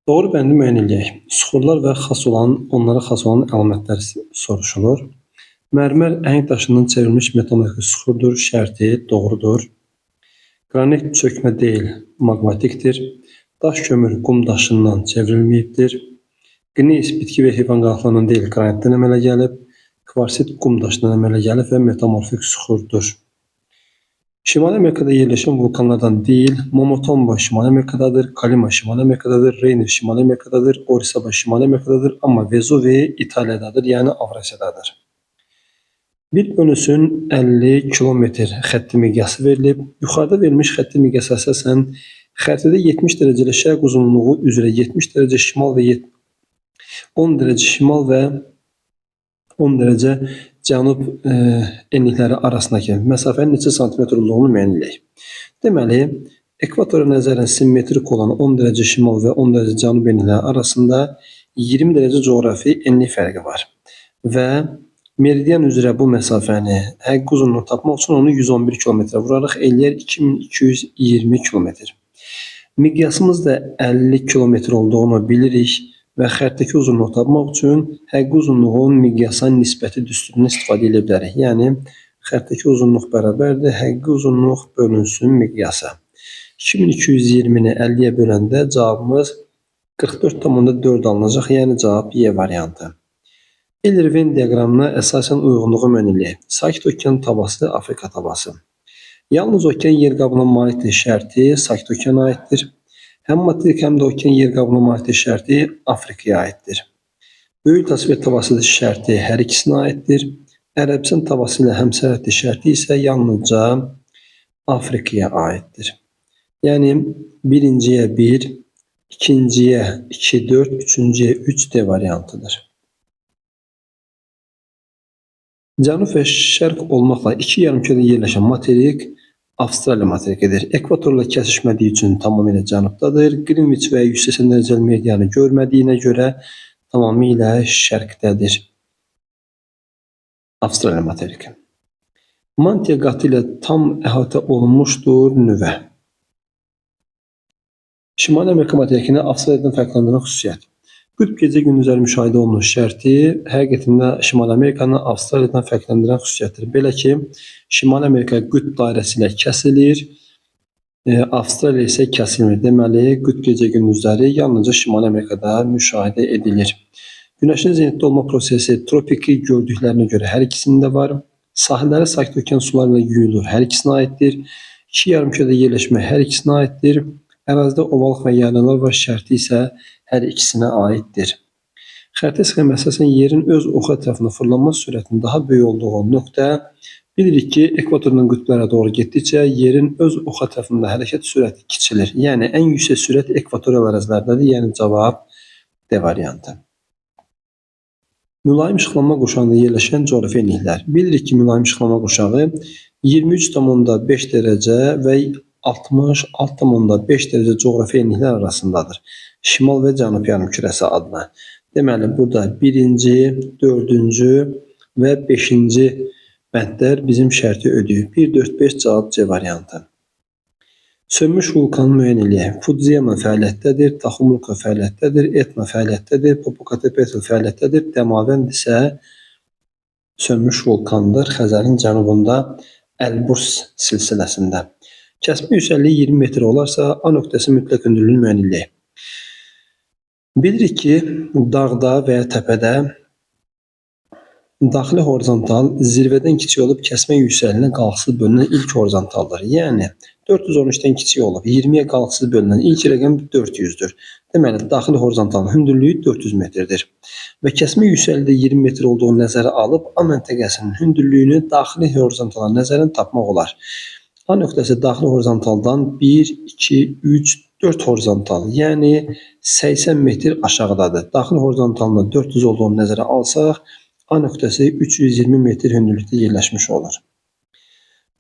Doğru bəndi müəyyən edək. Süxurlar və onlara xas olan əlamətlər soruşulur. Mərmər əhəng daşından çevrilmiş metamorfik süxurdur, şərti doğrudur. Qranit çökmə deyil, maqmatikdir. Daş kömür qum daşından çevrilməyibdir. Qneis bitki və heyvan qalxlarından deyil, qranitdən əmələ gəlib. Kvarsit qum daşından əmələ gəlib və metamorfik süxurdur. Şimali Amerikada yerləşən vulkanlardan deyil, Momotombo Şimali Amerikadadır, Kalima Şimali Amerikadadır, Reyni Şimali Amerikadadır, Orizaba Şimali Amerikadadır, amma Vezuvi İtaliyadadır, yəni Avrasiyadadır. Bir bölünsün 50 kilometr xətti miqyası verilib. Yuxarıda verilmiş xətti miqyasa əsasən xəritədə 70 dərəcəli şərq uzunluğu üzrə 70 dərəcə şimal və 10 dərəcə şimal və 10 dərəcə cənub enlikləri arasındakı məsafənin neçə santimetr olduğunu müəyyən edək. Deməli, ekvatora nəzərən simmetrik olan 10 dərəcə şimal və 10 dərəcə cənub enlikləri arasında 20 dərəcə coğrafi enlik fərqi var. Və meridian üzrə bu məsafəni həqiqi uzunluğu tapmaq üçün onu 111 kilometrə vuraraq eləyər 2220 kilometr. Miqyasımız da 50 kilometr olduğunu bilirik və xəttdəki uzunluğu tapmaq üçün həqiqi uzunluğun miqyasa nisbəti düsturundan istifadə edə bilərik. Yəni, xəttdəki uzunluq bərabərdir, həqiqi uzunluq bölünsün miqyasa. 2220-ni 50-yə böləndə cavabımız 44,4 alınacaq, yəni cavab Y variantı. Elirven diaqramına əsasən uyğunluğu müəyyən edək. Sakit Okean tavası, Afrika tavası. Yalnız okean yerqabına malikdir şərti Sakit Okeana aiddir. Həm materik, həm də okean yerqabına malikdir şərti Afrikaya aiddir. Böyük Tasvet tavası şərti hər ikisinə aiddir. Ərəbistan tavası ilə həmsərhədli şərti isə yalnızca Afrikaya aiddir. Yəni, birinciyə 1, ikinciyə 2, 4, üçüncüyə 3 D variantıdır. Cənub və şərq olmaqla iki yarımkürədə yerləşən materik Avstraliya materikidir. Ekvatorla kəsişmədiyi üçün tamamilə cənubdadır. Qrinviç və 180 dərəcəli meridianı görmədiyinə görə tamamilə şərqdədir. Avstraliya materiki. Mantia qatı ilə tam əhatə olunmuşdur nüvə. Şimali Amerika materikini Avstraliyadan fərqləndirən xüsusiyyət. Qütb gecə gündüzləri müşahidə olunmuş şərti həqiqətində Şimali Amerikanı Avstraliyadan fərqləndirən xüsusiyyətdir. Belə ki, Şimali Amerika qütb dairəsi ilə kəsilir, Avstraliya isə kəsilmir. Deməli, qütb gecə gündüzləri yalnızca Şimali Amerikada müşahidə edilir. Günəşin zenitdə olma prosesi tropiki gördüklərinə görə hər ikisində var. Sahilləri Sakit Okean suları ilə yuyulur, hər ikisinə aiddir. İki yarımkürədə yerləşmə hər ikisinə aiddir. Ərazidə ovalıq və yaylalar var, şərti isə hər ikisinə aiddir. Xəritə sxeminə əsasən yerin öz oxu ətrafında fırlanma sürətinin daha böyük olduğu nöqtə bilirik ki, ekvatordan qütblərə doğru getdikcə yerin öz oxu ətrafında hərəkət sürəti kiçilir. Yəni, ən yüksək sürət ekvatorial ərazilərdədir, yəni cavab D variantı. Mülayim işıqlanma quşağında yerləşən coğrafi enliklər. Bilirik ki, mülayim işıqlanma quşağı 23,5 dərəcə və 66,5 dərəcə coğrafi enliklər arasındadır. Şimal və cənub yarımkürəsi adına. Deməli, burada 1-ci, 4-cü və 5-ci bəndlər bizim şərti ödəyir. 1, 4, 5 cavab C variantı. Sönmüş vulkanı müəyyən eləyək. Fudziyama fəaliyyətdədir, Taxumulka fəaliyyətdədir, Etna fəaliyyətdədir, Popocatépetl fəaliyyətdədir, Dəmavənd isə sönmüş vulkandır Xəzərin cənubunda Elbrus silsiləsində. Kəsmə yüksəkliyi 20 metr olarsa, A nöqtəsi mütləq hündürlüyünü müəyyən edək. Bilirik ki, dağda və ya təpədə daxili horizontal zirvədən kiçik olub kəsmə yüksəkliyinə qalxısız bölünən ilk horizontaldır. Yəni, 413-dən kiçik olub 20-yə qalxısız bölünən ilk rəqəm 400-dür. Deməli, daxili horizontalın hündürlüyü 400 metrdir. Və kəsmə yüksəkliyi 20 metr olduğunu nəzərə alıb A məntəqəsinin hündürlüyünü daxili horizontala nəzərən tapmaq olar. A nöqtəsi daxili horizontaldan 1, 2, 3, 4 horizontal, yəni 80 metr aşağıdadır. Daxili horizontalında 400 olduğunu nəzərə alsaq, A nöqtəsi 320 metr hündürlükdə yerləşmiş olur.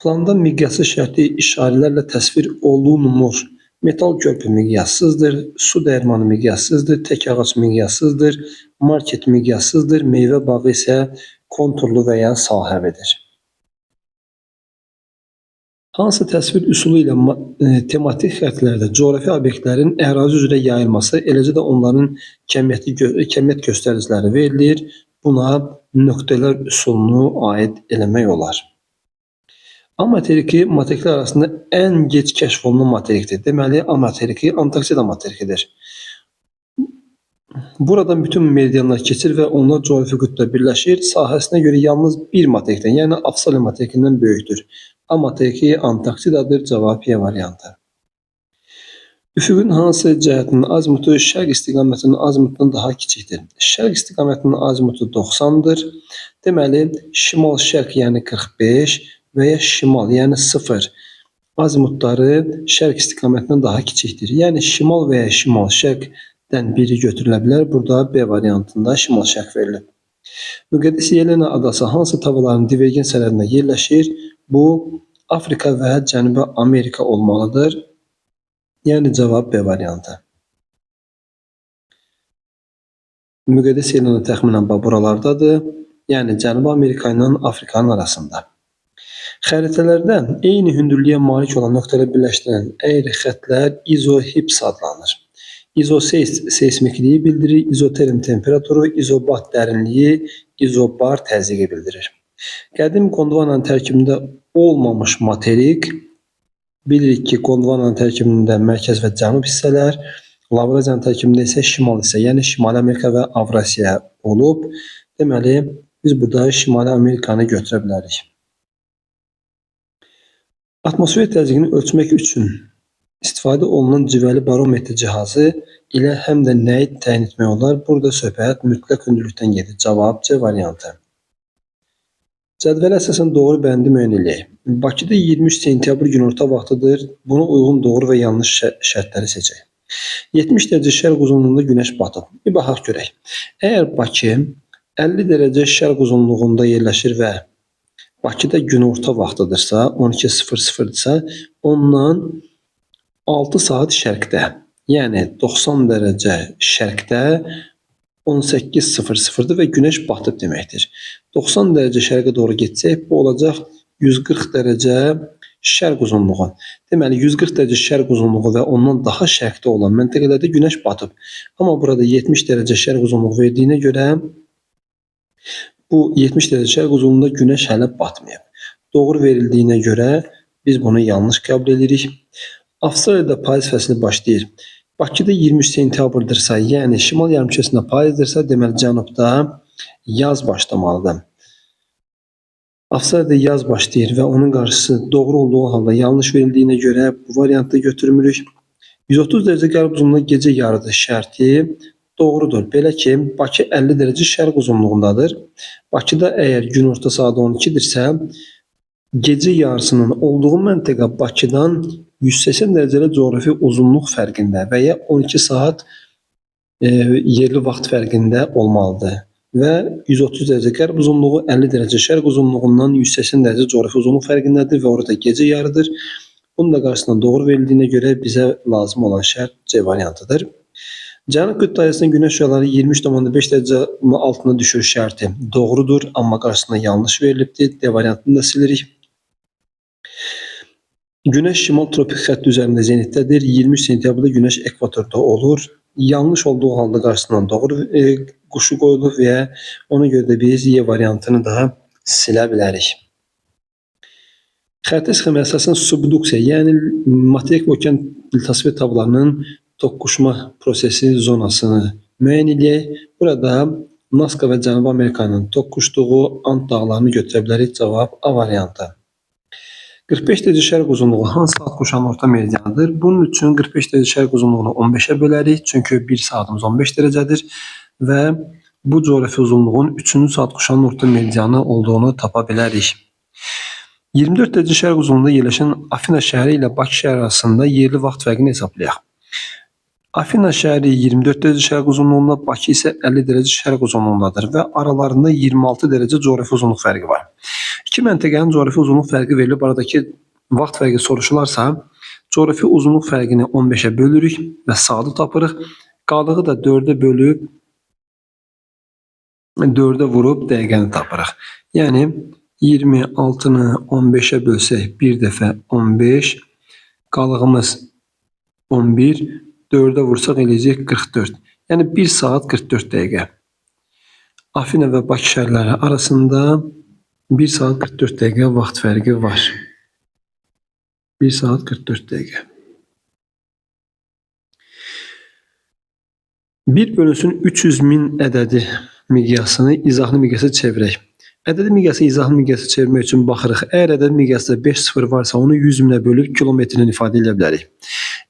Planda miqyası şərti işarələrlə təsvir olunmur. Metal körpü miqyassızdır, su dəyirmanı miqyassızdır, tək ağac miqyassızdır, market miqyassızdır, meyvə bağı isə konturlu və ya sahəvidir. Hansı təsvir üsulu ilə tematik xəttlərdə coğrafi obyektlərin ərazi üzrə yayılması, eləcə də onların kəmiyyət göstəriciləri verilir. Buna nöqtələr üsulunu aid eləmək olar. A materiki materiklər arasında ən gec kəşf olunan materikdir. Deməli, A materiki Antarktida materikidir. Buradan bütün meridianlar keçir və onlar coğrafi qütbdə birləşir. Sahəsinə görə yalnız bir materikdən, yəni Avstraliya materikindən böyükdür. A materiki Antarktidadır. Cavab Y variantı. Üfüqün hansı cəhətinin azimutu şərq istiqamətinin azimutundan daha kiçikdir? Şərq istiqamətinin azimutu 90-dır. Deməli, şimal-şərq, yəni 45 və ya şimal, yəni 0 azimutları şərq istiqamətindən daha kiçikdir. Yəni, şimal və ya şimal-şərqdən biri götürülə bilər. Burada B variantında şimal-şərq verilib. Müqəddəs Yelena adası hansı tavaların divergen sərhədində yerləşir? Bu, Afrika və Cənubi Amerika olmalıdır. Yəni, cavab B variantı. Müqəddəs Yelena təxminən buralardadır. Yəni, Cənubi Amerika ilə Afrikanın arasında. Xəritələrdə eyni hündürlüyə malik olan nöqtələri birləşdirən əyri xəttlər izohips adlanır. İzoseismikliyi bildirir, izoterm temperaturu, izobat dərinliyi, izobar təzyiqi bildirir. Qədim Gondvananın tərkibində olmamış materik, bilirik ki, Gondvananın tərkibində mərkəz və cənub hissələr, Lavraziyanın tərkibində isə şimal hissə, yəni Şimali Amerika və Avrasiya olub. Deməli, biz burada Şimali Amerikanı götürə bilərik. Atmosfer təzyiqini ölçmək üçün istifadə olunan civəli barometr cihazı ilə həm də nəyi təyin etmək olar? Burada söhbət mütləq hündürlükdən gedir. Cavab C variantı. Cədvələ əsasən doğru bəndi müəyyən edək. Bakıda 23 sentyabr günorta vaxtıdır. Buna uyğun doğru və yanlış şərtləri seçək. 70 dərəcə şərq uzunluğunda günəş batıb. Bir baxaq görək. Əgər Bakı 50 dərəcə şərq uzunluğunda yerləşir və Bakıda günorta vaxtıdırsa, 12:00-dırsa, ondan 6 saat şərqdə, yəni 90 dərəcə şərqdə 18:00-dır və günəş batıb deməkdir. 90 dərəcə şərqə doğru getsək, bu olacaq 140 dərəcə şərq uzunluğu. Deməli, 140 dərəcə şərq uzunluğu və ondan daha şərqdə olan məntəqələrdə günəş batıb. Amma burada 70 dərəcə şərq uzunluğu verdiyinə görə, bu 70 dərəcə şərq uzunluğunda günəş hələ batmayıb. Doğru verildiyinə görə biz bunu yanlış qəbul edirik. Avstraliyada payız fəsli başlayır. Bakıda 23 sentyabr'dırsa, yəni şimal yarımkürəsində payızdırsa, deməli cənubda yaz başlamalıdır. Avstraliyada yaz başlayır və onun qarşısı doğru olduğu halda yanlış verildiyinə görə bu variantı götürmürük. 130 dərəcə qərb uzunluğunda gecə yarıdır şərti doğrudur. Belə ki, Bakı 50 dərəcə şərq uzunluğundadır. Bakıda əgər günorta saat 12-dirsə, gecə yarısının olduğu məntəqə Bakıdan 180 dərəcəli coğrafi uzunluq fərqində və ya 12 saat yerli vaxt fərqində olmalıdır. Və 130 dərəcə qərb uzunluğu 50 dərəcə şərq uzunluğundan 180 dərəcə coğrafi uzunluq fərqindədir və orada gecə yarıdır. Bunun da qarşısından doğru verildiyinə görə bizə lazım olan şərt C variantıdır. Cənub qütb dairəsində günəş şüaları 23,5 dərəcə altına düşür şərti doğrudur, amma qarşısında yanlış verilibdir. D variantını da silirik. Günəş şimal tropik xətti üzərində zenitdədir. 23 sentyabrda günəş ekvatorda olur. Yanlış olduğu halda qarşısından doğru quşu qoyulur və ona görə də biz Y variantını da silə bilərik. Xəritə sxemə əsasən subduksiya, yəni materik və okean tasvir tablolarının toqquşma prosesi zonasını müəyyən edək. Burada Naska və Cənubi Amerikanın toqquşduğu Ant dağlarını götürə bilərik. Cavab A variantı. 45 dərəcə şərq uzunluğu hansı saat quşağının orta meridianıdır? Bunun üçün 45 dərəcə şərq uzunluğunu 15-ə bölərik. Çünki 1 saatımız 15 dərəcədir və bu coğrafi uzunluğun 3-cü saat quşağının orta meridianı olduğunu tapa bilərik. 24 dərəcə şərq uzunluğunda yerləşən Afina şəhəri ilə Bakı şəhəri arasında yerli vaxt fərqini hesablayaq. Afina şəhəri 24 dərəcə şərq uzunluğunda, Bakı isə 50 dərəcə şərq uzunluğundadır və aralarında 26 dərəcə coğrafi uzunluq fərqi var. İki məntəqənin coğrafi uzunluq fərqi verilib, aradakı vaxt fərqi soruşularsa, coğrafi uzunluq fərqini 15-ə bölürük və saatı tapırıq. Qalığı da 4-ə bölüb, 4-ə vurub dəqiqəni tapırıq. Yəni, 26-nı 15'ə bölsək, bir dəfə 15, qalığımız 11, 4'ə vursaq eləyəcək 44. Yəni 1 saat 44 dəqiqə. Afina və Bakı şəhərləri arasında 1 saat 44 dəqiqə vaxt fərqi var. 1 saat 44 dəqiqə. 1 bölünsün 300.000 ədədi miqyasını izahlı miqyasa çevirək. Ədədi miqyası izahlı miqyasa çevirmək üçün baxırıq. Əgər ədəd miqyasında 5 sıfır varsa, onu 100.000-ə bölüb kilometrlə ifadə edə bilərik.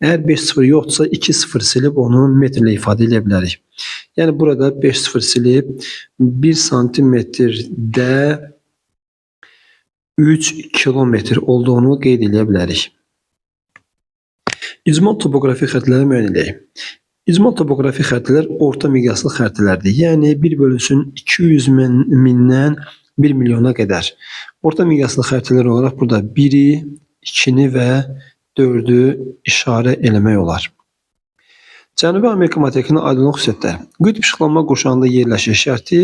Əgər 5 sıfır yoxdursa, 2 sıfır silib onu metrlə ifadə edə bilərik. Yəni burada 5 sıfır silib 1 santimetrdə 3 kilometr olduğunu qeyd edə bilərik. İcmal topoqrafi xəttləri müəyyən edək. İcmal topoqrafi xəttlər orta miqyaslı xəttlərdir. Yəni 1 bölünsün 200.000-dən 1 milyona qədər. Orta miqyaslı xəttlər olaraq burada 1-i, 2-ni və 4'ü işarə eləmək olar. Cənubi Amerika materikinin aydınlıq xüsusiyyətləri. Qütb işıqlanma qurşağında yerləşir şərti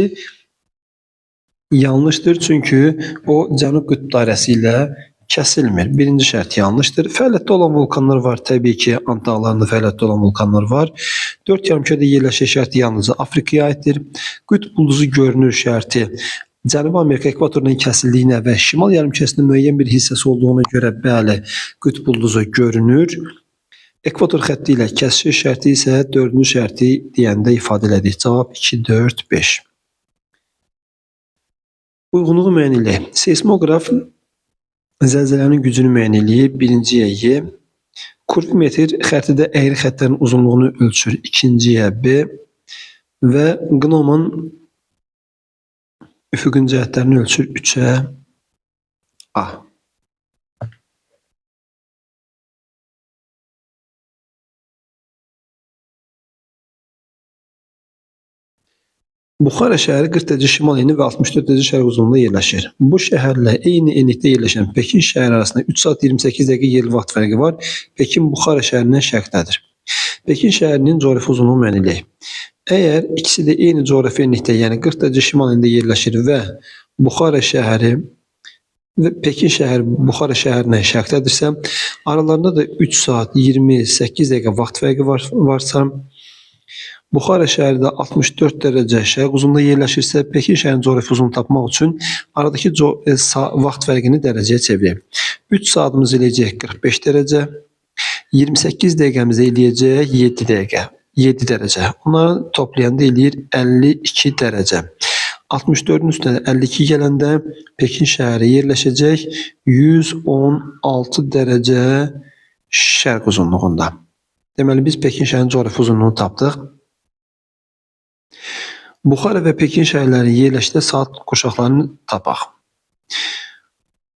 yanlışdır, çünki o cənub qütb dairəsi ilə kəsilmir. Birinci şərt yanlışdır. Fəaliyyətdə olan vulkanlar var. Təbii ki, Ant dağlarında fəaliyyətdə olan vulkanlar var. 4 yarımkürədə yerləşir şərti yalnızca Afrikaya aiddir. Qütb ulduzu görünür şərti Cənubi Amerika ekvatorundan kəsildiyinə və şimal yarımkürəsinin müəyyən bir hissəsi olduğuna görə bəli, qütb ulduzu görünür. Ekvator xətti ilə kəsişir şərti isə 4-cü şərti deyəndə ifadə elədik. Cavab 2, 4, 5. Uyğunluğu müəyyən eləyək. Seismoqraf zəlzələnin gücünü müəyyən eləyir. Birinciyə Y. Kurvimetr xərtidə əyri xəttlərin uzunluğunu ölçür. İkinciyə B. Və qnoman üfüqün cəhətlərini ölçür. 3'ə A. Buxara şəhəri 40 dərəcə şimal eni və 64 dərəcə şərq uzunluğunda yerləşir. Bu şəhərlə eyni enlikdə yerləşən Pekin şəhəri arasında 3 saat 28 dəqiqə yerli vaxt fərqi var. Pekin Buxara şəhərindən şərqdədir. Pekin şəhərinin coğrafi uzunluğunu müəyyən edək. Əgər ikisi də eyni coğrafi enlikdə, yəni 40 dərəcə şimal enində yerləşir və Buxara şəhəri və Pekin şəhəri Buxara şəhərindən şərqdədirsə, aralarında da 3 saat 28 dəqiqə vaxt fərqi varsa, Buxara şəhəri də 64 dərəcə şərq uzunluğunda yerləşirsə, Pekin şəhərinin coğrafi uzunluğunu tapmaq üçün aradakı vaxt fərqini dərəcəyə çevirək. 3 saatımız eləyəcək 45 dərəcə, 28 dəqiqəmiz eləyəcək 7 dəqiqə, 7 dərəcə. Onları toplayanda eləyir 52 dərəcə. 64'ün üstünə 52 gələndə Pekin şəhəri yerləşəcək 116 dərəcə şərq uzunluğunda. Deməli, biz Pekin şəhərinin coğrafi uzunluğunu tapdıq. Buxara və Pekin şəhərləri yerləşdə saat qurşaqlarını tapaq.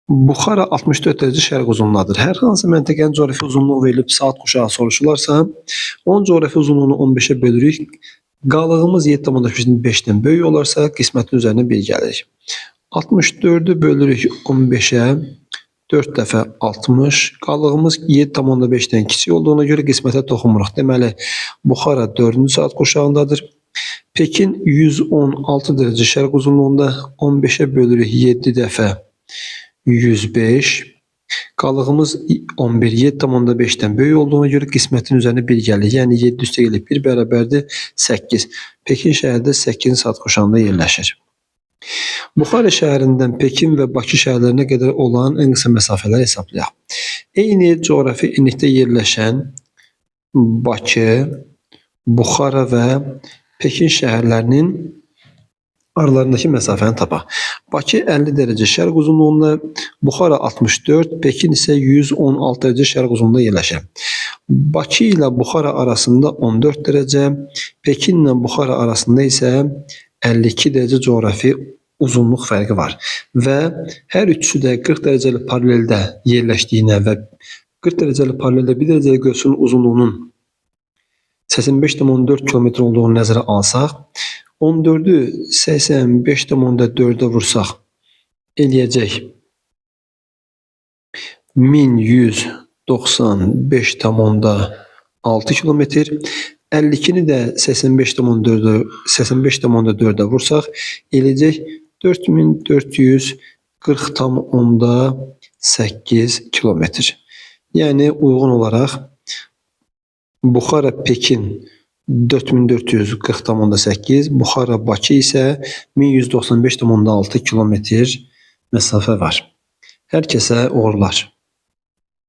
Buxara 64 dərəcə şərq uzunluğundadır. Hər hansı məntəqənin coğrafi uzunluğu verilib saat qurşağı soruşularsa, onun coğrafi uzunluğunu 15'ə bölürük. Qalığımız 7,5'dən böyük olarsa, qismətin üzərinə 1 gəlirik. 64'ü bölürük 15'ə, 4 dəfə 60. Qalığımız 7,5'dən kiçik olduğuna görə qismətə toxunmuruq. Deməli, Buxara 4-cü saat qurşağındadır. Pekin 116 dərəcə şərq uzunluğunda, 15'ə bölürük 7 dəfə 105. Qalığımız 11, 7,5'dən böyük olduğuna görə qismətin üzərinə 1 gəlir. Yəni 7 üstə gəlib 1 bərabərdir 8. Pekin şəhəri də 8-ci saat qurşağında yerləşir. Buxara şəhərindən Pekin və Bakı şəhərlərinə qədər olan ən qısa məsafələri hesablayaq. Eyni coğrafi enlikdə yerləşən Bakı, Buxara və Pekin şəhərlərinin aralarındakı məsafəni tapaq. Bakı 50 dərəcə şərq uzunluğunda, Buxara 64, Pekin isə 116 dərəcə şərq uzunluğunda yerləşir. Bakı ilə Buxara arasında 14 dərəcə, Pekin ilə Buxara arasında isə 52 dərəcə coğrafi uzunluq fərqi var. Və hər üçüsü də 40 dərəcəli paraleldə yerləşdiyinə və 40 dərəcəli paraleldə 1 dərəcəli qövsünün uzunluğunun 85,4 km olduğunu nəzərə alsaq, 14'ü 85,4'ə vursaq, eləyəcək 1195,6 km. 52'ni də 85,4'ə vursaq, eləyəcək 4440 40,8 kilometr. Yəni uyğun olaraq Buxara-Pekin 4440,8, Buxara-Bakı isə 1195,6 kilometr məsafə var. Hər kəsə uğurlar.